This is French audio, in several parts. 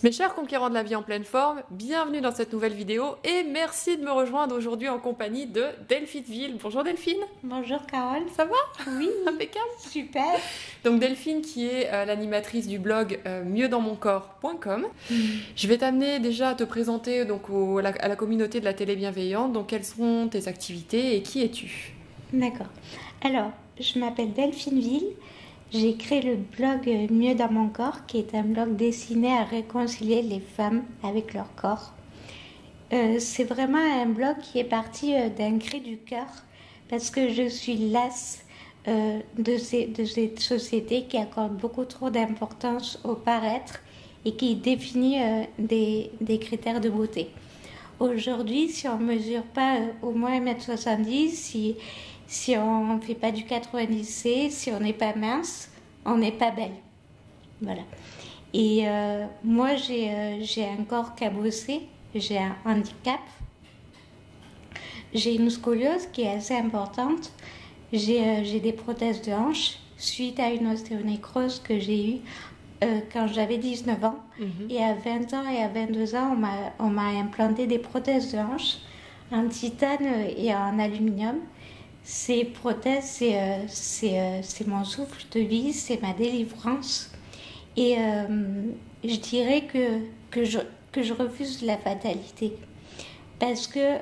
Mes chers conquérants de la vie en pleine forme, bienvenue dans cette nouvelle vidéo et merci de me rejoindre aujourd'hui en compagnie de Delphine Ville. Bonjour Delphine. Bonjour Carole. Ça va? Oui. Impeccable. Super. Donc Delphine qui est l'animatrice du blog mieuxdansmoncorps.com. Je vais t'amener déjà à te présenter donc, à la communauté de la télé bienveillante. Donc quelles sont tes activités et qui es-tu? D'accord. Alors, je m'appelle Delphine Ville. J'ai créé le blog Mieux dans mon corps, qui est un blog destiné à réconcilier les femmes avec leur corps. C'est vraiment un blog qui est parti d'un cri du cœur, parce que je suis lasse de cette société qui accorde beaucoup trop d'importance au paraître et qui définit des critères de beauté. Aujourd'hui, si on ne mesure pas au moins 1m70, si on ne fait pas du 90C, si on n'est pas mince, on n'est pas belle. Voilà. Et moi, j'ai un corps cabossé, j'ai un handicap, j'ai une scoliose qui est assez importante, j'ai des prothèses de hanche suite à une ostéonécrose que j'ai eue quand j'avais 19 ans. Et à 20 ans et à 22 ans, on m'a implanté des prothèses de hanche en titane et en aluminium. Ces prothèses, c'est mon souffle de vie, c'est ma délivrance. Et je dirais que je refuse la fatalité. Parce que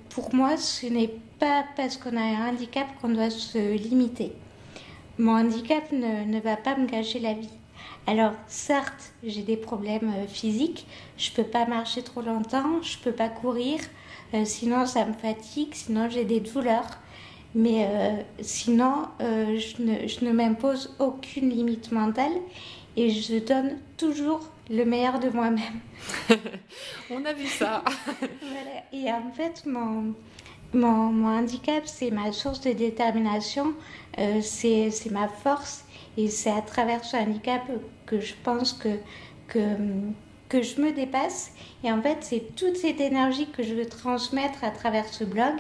pour moi, ce n'est pas parce qu'on a un handicap qu'on doit se limiter. Mon handicap ne va pas me gâcher la vie. Alors certes, j'ai des problèmes physiques, je ne peux pas marcher trop longtemps, je ne peux pas courir, sinon ça me fatigue, sinon j'ai des douleurs. Mais sinon, je ne m'impose aucune limite mentale et je donne toujours le meilleur de moi-même. On a vu ça. Voilà. Et en fait, mon handicap, c'est ma source de détermination, c'est ma force. Et c'est à travers ce handicap que je pense que je me dépasse. Et en fait, c'est toute cette énergie que je veux transmettre à travers ce blog.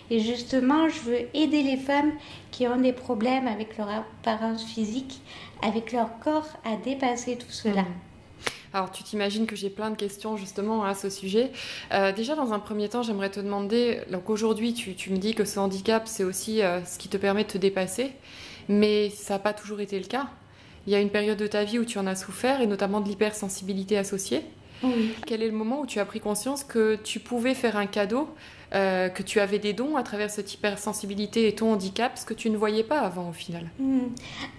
Et justement, je veux aider les femmes qui ont des problèmes avec leur apparence physique, avec leur corps, à dépasser tout cela. Alors, tu t'imagines que j'ai plein de questions justement à ce sujet. Déjà, dans un premier temps, j'aimerais te demander, donc aujourd'hui, tu me dis que ce handicap, c'est aussi ce qui te permet de te dépasser, mais ça n'a pas toujours été le cas. Il y a une période de ta vie où tu en as souffert, et notamment de l'hypersensibilité associée. Oui. Quel est le moment où tu as pris conscience que tu pouvais faire un cadeau, que tu avais des dons à travers cette hypersensibilité et ton handicap, ce que tu ne voyais pas avant au final?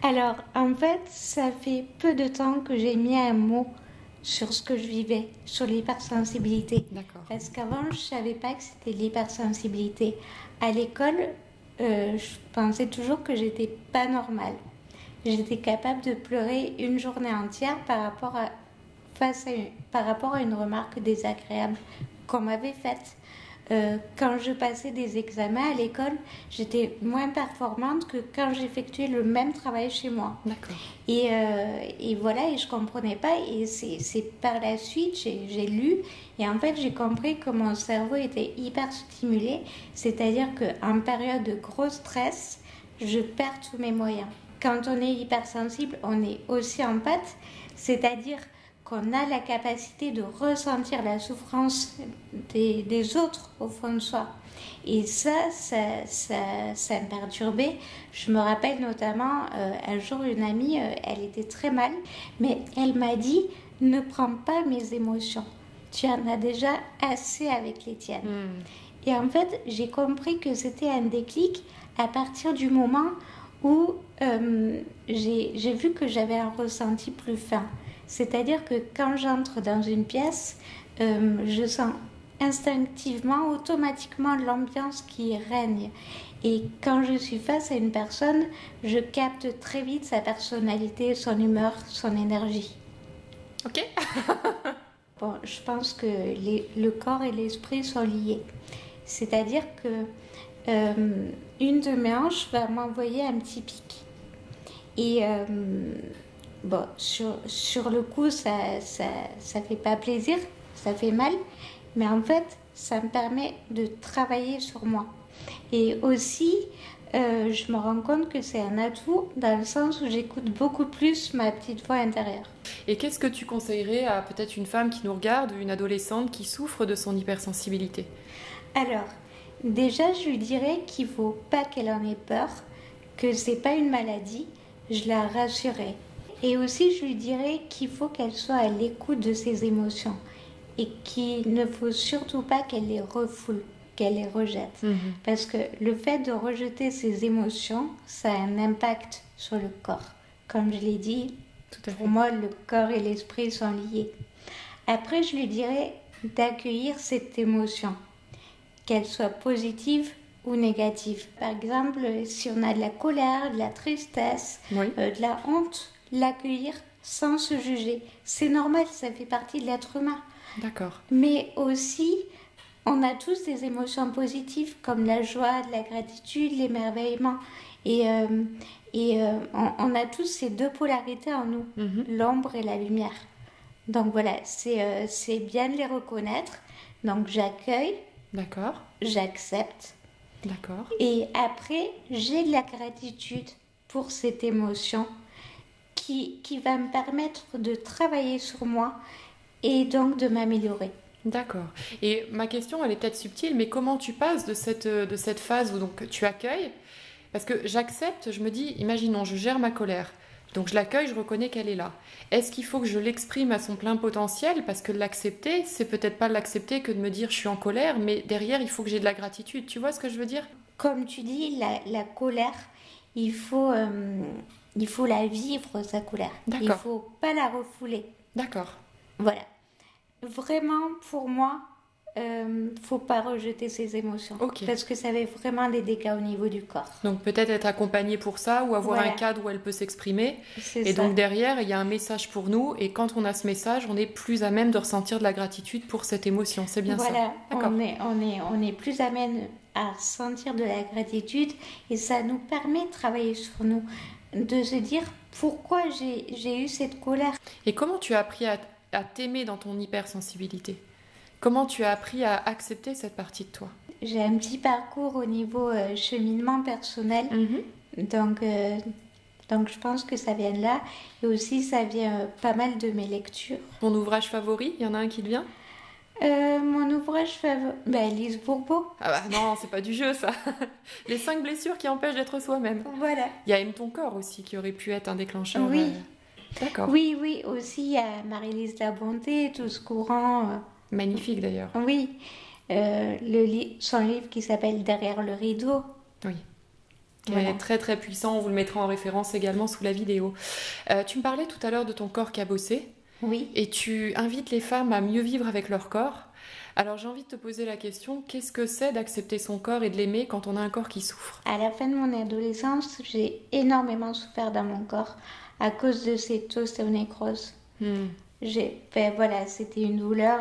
Alors, en fait, ça fait peu de temps que j'ai mis un mot sur ce que je vivais, sur l'hypersensibilité. D'accord. Parce qu'avant, je ne savais pas que c'était l'hypersensibilité. À l'école, je pensais toujours que j'étais pas normale. J'étais capable de pleurer une journée entière par rapport à une remarque désagréable qu'on m'avait faite. Quand je passais des examens à l'école, j'étais moins performante que quand j'effectuais le même travail chez moi. D'accord. Et voilà, et je comprenais pas. Et c'est par la suite, j'ai lu, et en fait, j'ai compris que mon cerveau était hyper stimulé. C'est-à-dire qu'en période de gros stress, je perds tous mes moyens. Quand on est hypersensible, on est aussi empathe, c'est-à-dire qu'on a la capacité de ressentir la souffrance des autres au fond de soi. Et ça me perturbait. Je me rappelle notamment, un jour, une amie, elle était très mal, mais elle m'a dit « Ne prends pas mes émotions, tu en as déjà assez avec les tiennes. » Et en fait, j'ai compris que c'était un déclic à partir du moment où j'ai vu que j'avais un ressenti plus fin. C'est-à-dire que quand j'entre dans une pièce, je sens instinctivement, automatiquement l'ambiance qui règne. Et quand je suis face à une personne, je capte très vite sa personnalité, son humeur, son énergie. Ok. Bon, je pense que le corps et l'esprit sont liés. C'est-à-dire que une de mes hanches va m'envoyer un petit pic. Et bon, sur le coup, ça fait pas plaisir, ça fait mal, mais en fait, ça me permet de travailler sur moi. Et aussi, je me rends compte que c'est un atout dans le sens où j'écoute beaucoup plus ma petite voix intérieure. Et qu'est-ce que tu conseillerais à peut-être une femme qui nous regarde ou une adolescente qui souffre de son hypersensibilité? Alors, déjà, je lui dirais qu'il ne faut pas qu'elle en ait peur, que ce n'est pas une maladie. Je la rassurerais. Et aussi, je lui dirais qu'il faut qu'elle soit à l'écoute de ses émotions et qu'il ne faut surtout pas qu'elle les refoule, qu'elle les rejette. Parce que le fait de rejeter ses émotions, ça a un impact sur le corps. Comme je l'ai dit, pour moi, le corps et l'esprit sont liés. Après, je lui dirais d'accueillir cette émotion, qu'elle soit positive ou négative. Par exemple, si on a de la colère, de la tristesse, de la honte, l'accueillir sans se juger. C'est normal, ça fait partie de l'être humain. D'accord. Mais aussi, on a tous des émotions positives comme la joie, la gratitude, l'émerveillement. Et on a tous ces deux polarités en nous, l'ombre et la lumière. Donc voilà, c'est bien de les reconnaître. Donc j'accueille, d'accord, j'accepte. D'accord. Et après, j'ai de la gratitude pour cette émotion qui va me permettre de travailler sur moi et donc de m'améliorer. D'accord. Et ma question, elle est peut-être subtile, mais comment tu passes de cette phase où donc tu accueilles? Parce que j'accepte, je me dis, imaginons, je gère ma colère. Donc je l'accueille, je reconnais qu'elle est là. Est-ce qu'il faut que je l'exprime à son plein potentiel? Parce que l'accepter, c'est peut-être pas l'accepter que de me dire je suis en colère, mais derrière, il faut que j'ai de la gratitude. Tu vois ce que je veux dire? Comme tu dis, la colère, il faut la vivre, sa colère. D'accord. Il ne faut pas la refouler. D'accord. Voilà. Vraiment, pour moi, faut pas rejeter ses émotions. Ok. Parce que ça fait vraiment des dégâts au niveau du corps. Donc peut-être être accompagnée pour ça ou avoir Voilà. un cadre où elle peut s'exprimer. C'est Et ça. donc derrière, il y a un message pour nous. Et quand on a ce message, on est plus à même de ressentir de la gratitude pour cette émotion. C'est bien Voilà. ça. D'accord. On est plus amène à sentir de la gratitude et ça nous permet de travailler sur nous, de se dire pourquoi j'ai eu cette colère. Et comment tu as appris à t'aimer dans ton hypersensibilité? Comment tu as appris à accepter cette partie de toi? J'ai un petit parcours au niveau cheminement personnel, donc je pense que ça vient de là. Et aussi, ça vient pas mal de mes lectures. Ton ouvrage favori, il y en a un qui te vient? Mon ouvrage favori, Lise Bourbeau. Ah bah non, c'est pas du jeu ça. Les 5 blessures qui empêchent d'être soi-même. Voilà. Il y a Aime ton corps aussi qui aurait pu être un déclencheur. Oui. D'accord. Oui, aussi il y a Marie-Lise Labonté, tout ce courant. Magnifique d'ailleurs. Oui. Son livre qui s'appelle Derrière le rideau. Oui. Voilà. Ouais, très très puissant, on vous le mettra en référence également sous la vidéo. Tu me parlais tout à l'heure de ton corps cabossé. Oui. Et tu invites les femmes à mieux vivre avec leur corps. Alors j'ai envie de te poser la question, qu'est-ce que c'est d'accepter son corps et de l'aimer quand on a un corps qui souffre? À la fin de mon adolescence, j'ai énormément souffert dans mon corps à cause de cette ostéonécrose. Voilà, c'était une douleur,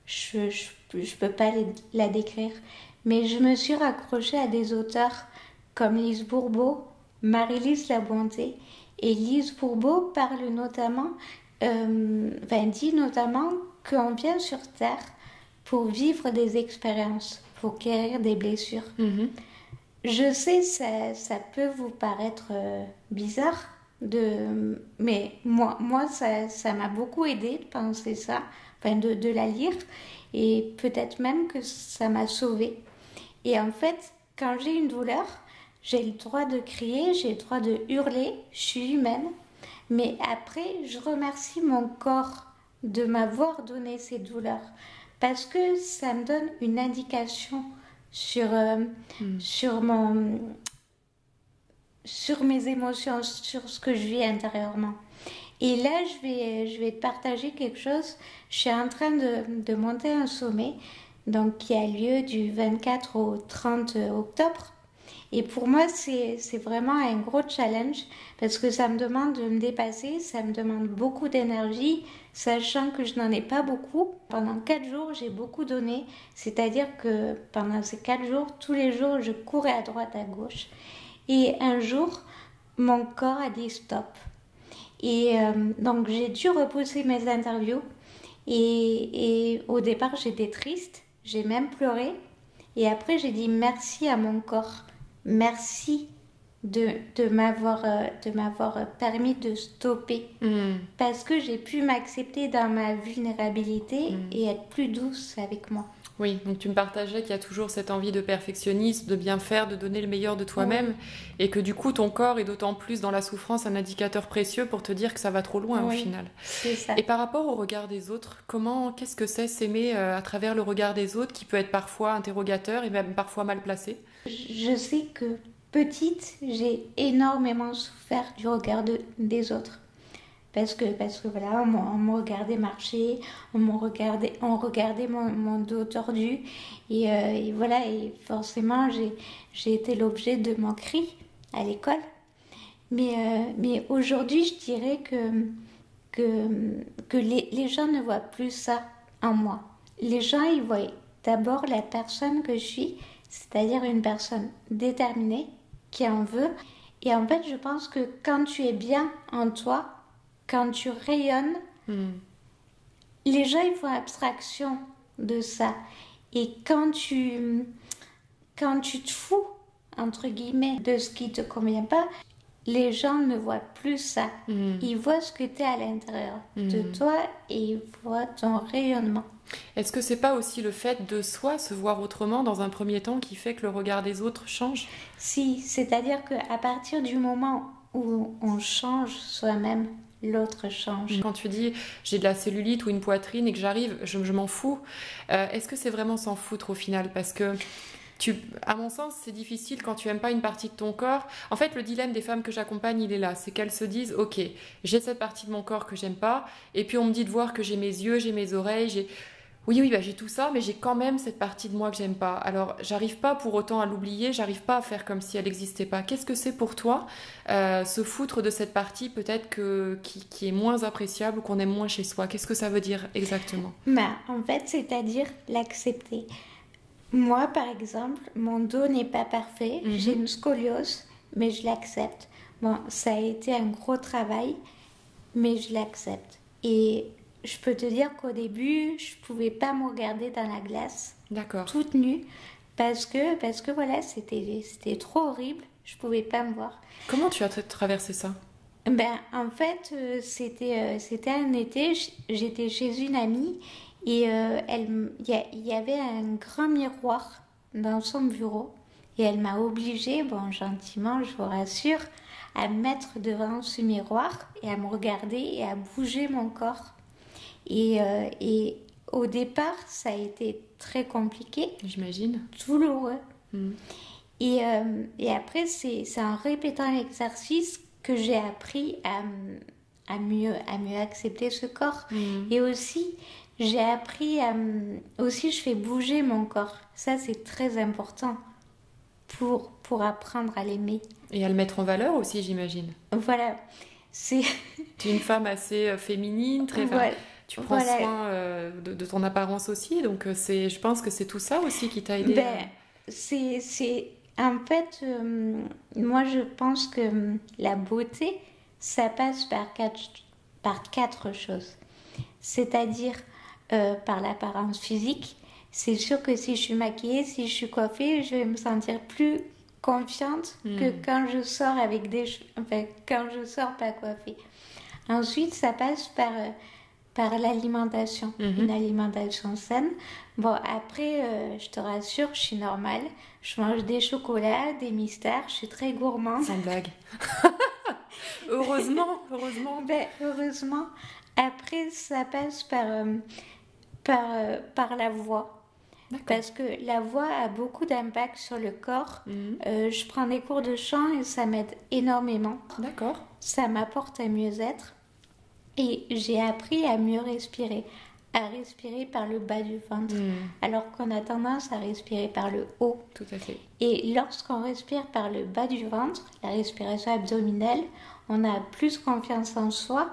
je peux pas la décrire. Mais je me suis raccrochée à des auteurs comme Lise Bourbeau, Marie-Lise Labonté. Et Lise Bourbeau parle notamment, dit notamment qu'on vient sur Terre pour vivre des expériences, pour guérir des blessures. Je sais, ça peut vous paraître bizarre, mais moi ça m'a beaucoup aidé de penser ça, de la lire, et peut-être même que ça m'a sauvée. Et en fait, quand j'ai une douleur, j'ai le droit de crier, j'ai le droit de hurler, je suis humaine, mais après, je remercie mon corps de m'avoir donné ces douleurs, parce que ça me donne une indication sur mes émotions, sur ce que je vis intérieurement. Et là, je vais te partager quelque chose. Je suis en train de monter un sommet, donc qui a lieu du 24 au 30 octobre. Et pour moi, c'est vraiment un gros challenge parce que ça me demande de me dépasser, ça me demande beaucoup d'énergie, sachant que je n'en ai pas beaucoup. Pendant 4 jours, j'ai beaucoup donné, c'est-à-dire que pendant ces 4 jours, tous les jours, je courais à droite, à gauche. Et un jour, mon corps a dit stop. Et donc, j'ai dû repousser mes interviews. Et au départ, j'étais triste, j'ai même pleuré. Et après, j'ai dit merci à mon corps. Merci de m'avoir permis de stopper. Parce que j'ai pu m'accepter dans ma vulnérabilité et être plus douce avec moi. Oui, donc tu me partageais qu'il y a toujours cette envie de perfectionnisme, de bien faire, de donner le meilleur de toi-même, et que du coup ton corps est d'autant plus dans la souffrance un indicateur précieux pour te dire que ça va trop loin au final. C'est ça. Et par rapport au regard des autres, qu'est-ce que c'est s'aimer à travers le regard des autres qui peut être parfois interrogateur et même parfois mal placé? Je sais que petite, j'ai énormément souffert du regard des autres. Parce que voilà, on me regardait marcher, on regardait mon dos tordu. Et voilà, et forcément, j'ai été l'objet de moqueries à l'école. Mais aujourd'hui, je dirais que les gens ne voient plus ça en moi. Les gens, ils voient d'abord la personne que je suis, c'est-à-dire une personne déterminée, qui en veut. Et en fait, je pense que quand tu es bien en toi, quand tu rayonnes, les gens ils font abstraction de ça. Et quand tu te fous, entre guillemets, de ce qui ne te convient pas, les gens ne voient plus ça. Ils voient ce que tu es à l'intérieur de toi et ils voient ton rayonnement. Est-ce que c'est pas aussi le fait de soi se voir autrement dans un premier temps qui fait que le regard des autres change? Si, c'est-à-dire qu'à partir du moment où on change soi-même, l'autre change. Quand tu dis j'ai de la cellulite ou une poitrine et que j'arrive, je m'en fous, est-ce que c'est vraiment s'en foutre au final? Parce que à mon sens, c'est difficile quand tu aimes pas une partie de ton corps. En fait, le dilemme des femmes que j'accompagne, il est là. C'est qu'elles se disent, ok, j'ai cette partie de mon corps que j'aime pas, et puis on me dit de voir que j'ai mes yeux, j'ai mes oreilles, oui, bah, j'ai tout ça, mais j'ai quand même cette partie de moi que j'aime pas. Alors, j'arrive pas pour autant à l'oublier, j'arrive pas à faire comme si elle n'existait pas. Qu'est-ce que c'est pour toi, se foutre de cette partie peut-être qui est moins appréciable ou qu'on aime moins chez soi? Qu'est-ce que ça veut dire exactement? En fait, c'est-à-dire l'accepter. Moi, par exemple, mon dos n'est pas parfait, j'ai une scoliose, mais je l'accepte. Bon, ça a été un gros travail, mais je l'accepte. Et je peux te dire qu'au début, je pouvais pas me regarder dans la glace, toute nue, parce que voilà, c'était trop horrible, je pouvais pas me voir. Comment tu as traversé ça? En fait, c'était un été, j'étais chez une amie et il y avait un grand miroir dans son bureau et elle m'a obligée, bon gentiment, je vous rassure, à me mettre devant ce miroir et à me regarder et à bouger mon corps. Et au départ, ça a été très compliqué. J'imagine. Douloureux. Et après, c'est en répétant l'exercice que j'ai appris à mieux accepter ce corps. Et aussi, j'ai appris aussi, je fais bouger mon corps. Ça, c'est très important pour apprendre à l'aimer. Et à le mettre en valeur aussi, j'imagine. Voilà. Tu es une femme assez féminine, très... Voilà. Tu prends soin de ton apparence aussi, donc je pense que c'est tout ça aussi qui t'a aidé. En fait, moi je pense que la beauté, ça passe par quatre choses. C'est-à-dire par l'apparence physique. C'est sûr que si je suis maquillée, si je suis coiffée, je vais me sentir plus confiante que quand je sors avec quand je sors pas coiffée. Ensuite, ça passe par l'alimentation, une alimentation saine. Bon, après, je te rassure, je suis normale. Je mange des chocolats, des mystères, je suis très gourmande. Sans blague. Heureusement. Heureusement. Après, ça passe par la voix. Parce que la voix a beaucoup d'impact sur le corps. Je prends des cours de chant et ça m'aide énormément. D'accord. Ça m'apporte un mieux-être. Et j'ai appris à mieux respirer, à respirer par le bas du ventre, alors qu'on a tendance à respirer par le haut. Tout à fait. Et lorsqu'on respire par le bas du ventre, la respiration abdominale, on a plus confiance en soi.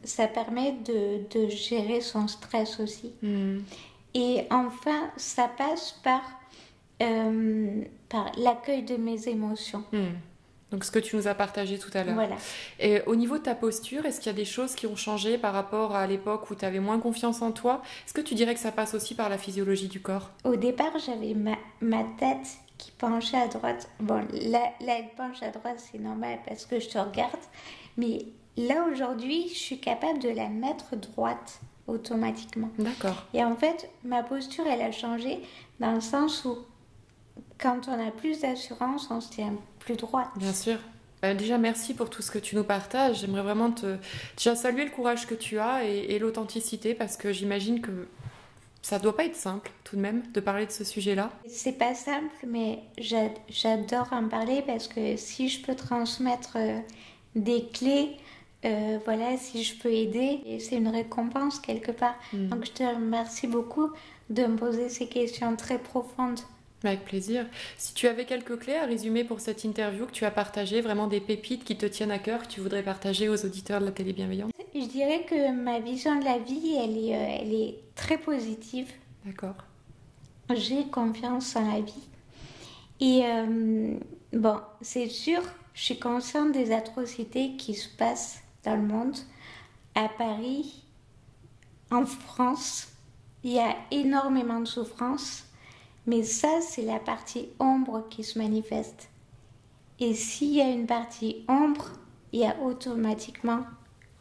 Ça permet de gérer son stress aussi. Et enfin, ça passe par l'accueil de mes émotions. Donc ce que tu nous as partagé tout à l'heure. Voilà. Et au niveau de ta posture, est-ce qu'il y a des choses qui ont changé par rapport à l'époque où tu avais moins confiance en toi? Est-ce que tu dirais que ça passe aussi par la physiologie du corps? Au départ, j'avais ma tête qui penchait à droite. Bon, là, elle penche à droite, c'est normal parce que je te regarde. Mais là, aujourd'hui, je suis capable de la mettre droite automatiquement. D'accord. Et en fait, ma posture, elle a changé dans le sens où, quand on a plus d'assurance, on se tient plus droite. Bien sûr. Déjà, merci pour tout ce que tu nous partages. J'aimerais vraiment déjà saluer le courage que tu as et l'authenticité, parce que j'imagine que ça doit pas être simple, tout de même, de parler de ce sujet-là. C'est pas simple, mais j'adore en parler parce que si je peux transmettre des clés, voilà, si je peux aider, et c'est une récompense quelque part. Donc je te remercie beaucoup de me poser ces questions très profondes. Avec plaisir. Si tu avais quelques clés à résumer pour cette interview que tu as partagée, vraiment des pépites qui te tiennent à cœur, que tu voudrais partager aux auditeurs de la télé bienveillante. Je dirais que ma vision de la vie, elle est très positive. D'accord. J'ai confiance en la vie. Et bon, c'est sûr, je suis consciente des atrocités qui se passent dans le monde. À Paris, en France, il y a énormément de souffrance. Mais ça, c'est la partie ombre qui se manifeste. Et s'il y a une partie ombre, il y a automatiquement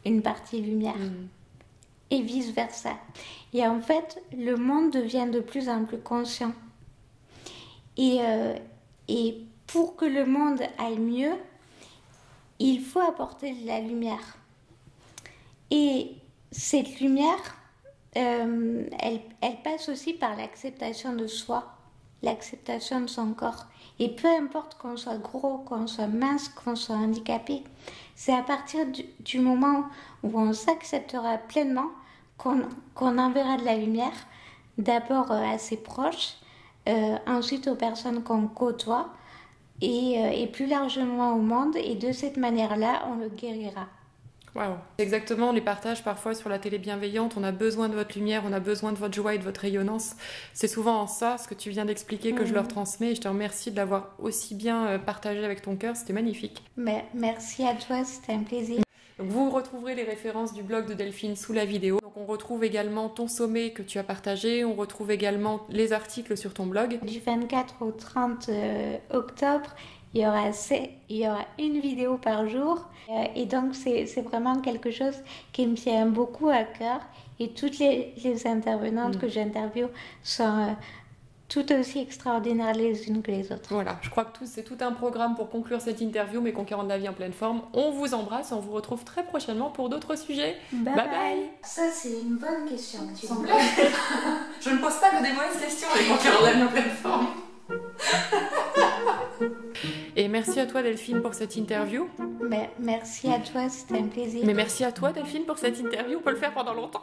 une partie lumière. Et vice-versa. Et en fait, le monde devient de plus en plus conscient. Et pour que le monde aille mieux, il faut apporter de la lumière. Et cette lumière, elle passe aussi par l'acceptation de soi, l'acceptation de son corps. Et peu importe qu'on soit gros, qu'on soit mince, qu'on soit handicapé, c'est à partir du moment où on s'acceptera pleinement qu'on enverra de la lumière, d'abord à ses proches, ensuite aux personnes qu'on côtoie et plus largement au monde. Et de cette manière-là, on le guérira. Waouh. C'est exactement les partages parfois sur la télé bienveillante. On a besoin de votre lumière, on a besoin de votre joie et de votre rayonnance. C'est souvent en ça, ce que tu viens d'expliquer, que je leur transmets. Et je te remercie de l'avoir aussi bien partagé avec ton cœur. C'était magnifique. Mais merci à toi, c'était un plaisir. Donc vous retrouverez les références du blog de Delphine sous la vidéo. Donc on retrouve également ton sommet que tu as partagé. On retrouve également les articles sur ton blog. Du 24 au 30 octobre, il y aura une vidéo par jour. Et donc, c'est vraiment quelque chose qui me tient beaucoup à cœur. Et toutes les intervenantes que j'interviewe sont tout aussi extraordinaires les unes que les autres. Voilà, je crois que c'est tout un programme pour conclure cette interview, mes conquérants de la vie en pleine forme. On vous embrasse et on vous retrouve très prochainement pour d'autres sujets. Bye bye. Ça, c'est une bonne question que tu me poses. Je ne pose pas que des mauvaises questions, les conquérants de la vie en pleine forme. Et merci à toi Delphine pour cette interview. Merci à toi, c'était un plaisir. Mais merci à toi Delphine pour cette interview, on peut le faire pendant longtemps.